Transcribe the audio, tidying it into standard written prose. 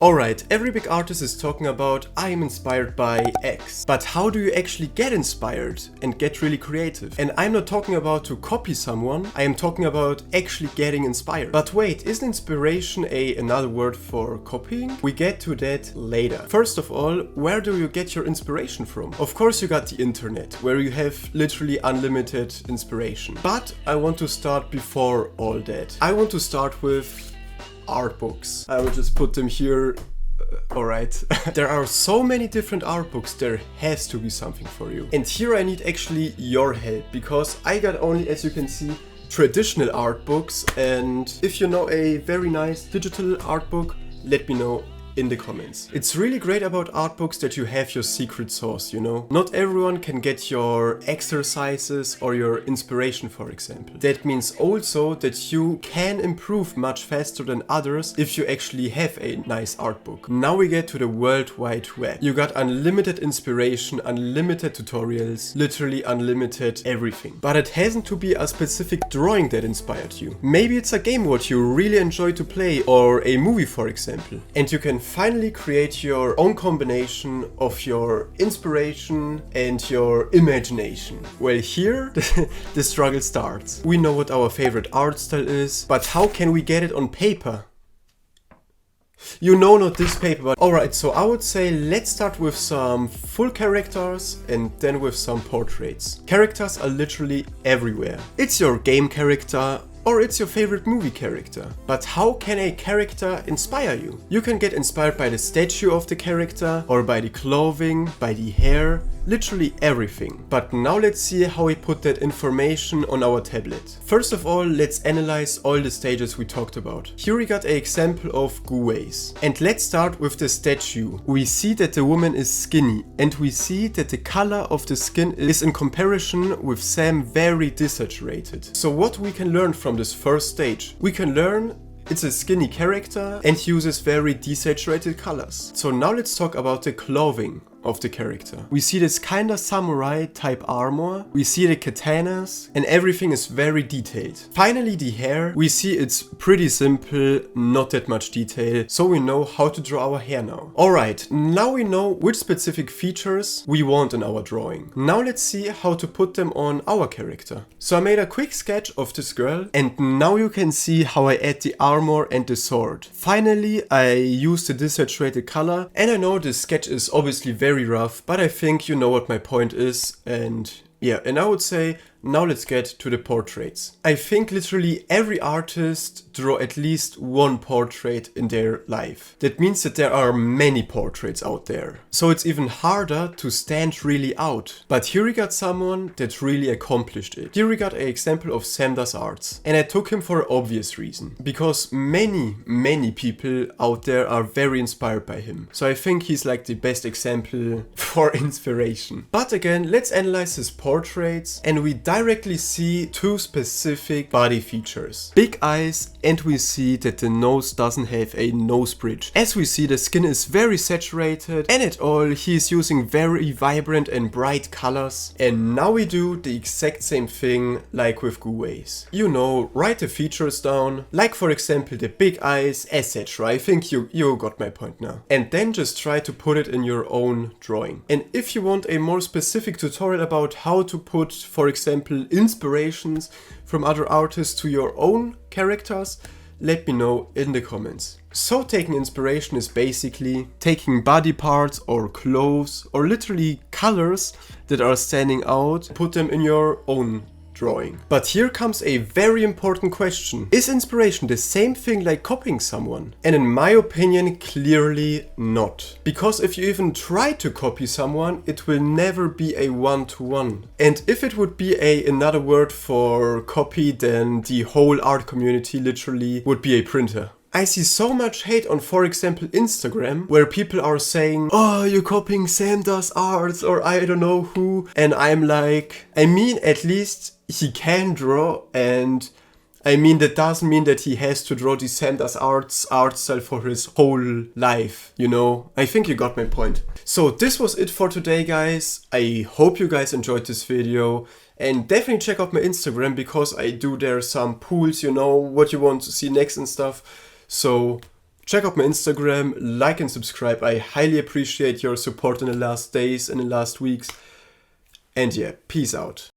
Alright, every big artist is talking about I am inspired by X. But how do you actually get inspired and get really creative? And I'm not talking about to copy someone, I am talking about actually getting inspired. But wait, isn't inspiration another word for copying? We get to that later. First of all, where do you get your inspiration from? Of course you got the internet, where you have literally unlimited inspiration. But I want to start before all that. I want to start with art books. I will just put them here. Alright. There are so many different art books, there has to be something for you. And here I need actually your help, because I got only, as you can see, traditional art books, and if you know a very nice digital art book, let me know in the comments. It's really great about art books that you have your secret sauce, you know? Not everyone can get your exercises or your inspiration, for example. That means also that you can improve much faster than others if you actually have a nice art book. Now we get to the World Wide Web. You got unlimited inspiration, unlimited tutorials, literally unlimited everything. But it hasn't to be a specific drawing that inspired you. Maybe it's a game what you really enjoy to play, or a movie, for example. And you can finally create your own combination of your inspiration and your imagination. Well, here the struggle starts. We know what our favorite art style is, but how can we get it on paper? You know, not this paper, but alright, so I would say let's start with some full characters and then with some portraits. Characters are literally everywhere. It's your game character, or it's your favorite movie character. But how can a character inspire you? You can get inspired by the statue of the character, or by the clothing, by the hair, literally everything. But now let's see how we put that information on our tablet. First of all, let's analyze all the stages we talked about. Here we got an example of guways. And let's start with the statue. We see that the woman is skinny, and we see that the color of the skin is in comparison with Sam very desaturated. So what we can learn from this first stage? We can learn it's a skinny character and uses very desaturated colors. So now let's talk about the clothing of the character. We see this kinda samurai type armor, we see the katanas, and everything is very detailed. Finally, the hair, we see it's pretty simple, not that much detail, so we know how to draw our hair now. Alright, now we know which specific features we want in our drawing. Now let's see how to put them on our character. So I made a quick sketch of this girl, and now you can see how I add the armor and the sword. Finally, I used the desaturated color, and I know this sketch is obviously very rough, but I think you know what my point is, and yeah, and I would say now let's get to the portraits. I think literally every artist draw at least one portrait in their life. That means that there are many portraits out there. So it's even harder to stand really out. But here we got someone that really accomplished it. Here we got an example of Sam Does Arts. And I took him for an obvious reason. Because many people out there are very inspired by him. So I think he's like the best example for inspiration. But again, let's analyze his portraits, and we directly see two specific body features. Big eyes, and we see that the nose doesn't have a nose bridge. As we see, the skin is very saturated, and at all he is using very vibrant and bright colors. And now we do the exact same thing like with guways. You know, write the features down, like for example the big eyes, etc. I think you got my point now. And then just try to put it in your own drawing. And if you want a more specific tutorial about how to put, for example, inspirations from other artists to your own characters, let me know in the comments. So taking inspiration is basically taking body parts or clothes or literally colors that are standing out, put them in your own drawing. But here comes a very important question. Is inspiration the same thing like copying someone? And in my opinion, clearly not. Because if you even try to copy someone, it will never be a one-to-one. And if it would be another word for copy, then the whole art community literally would be a printer. I see so much hate on, for example, Instagram, where people are saying, oh, you're copying Sam Does Arts, or I don't know who. And I'm like, I mean, at least he can draw, and I mean, that doesn't mean that he has to draw the Sam Does Arts art style for his whole life, you know? I think you got my point. So this was it for today, guys. I hope you guys enjoyed this video. And definitely check out my Instagram, because I do there some polls, you know, what you want to see next and stuff. So Check out my Instagram, like and subscribe. I highly appreciate your support in the last days and the last weeks. And yeah, peace out.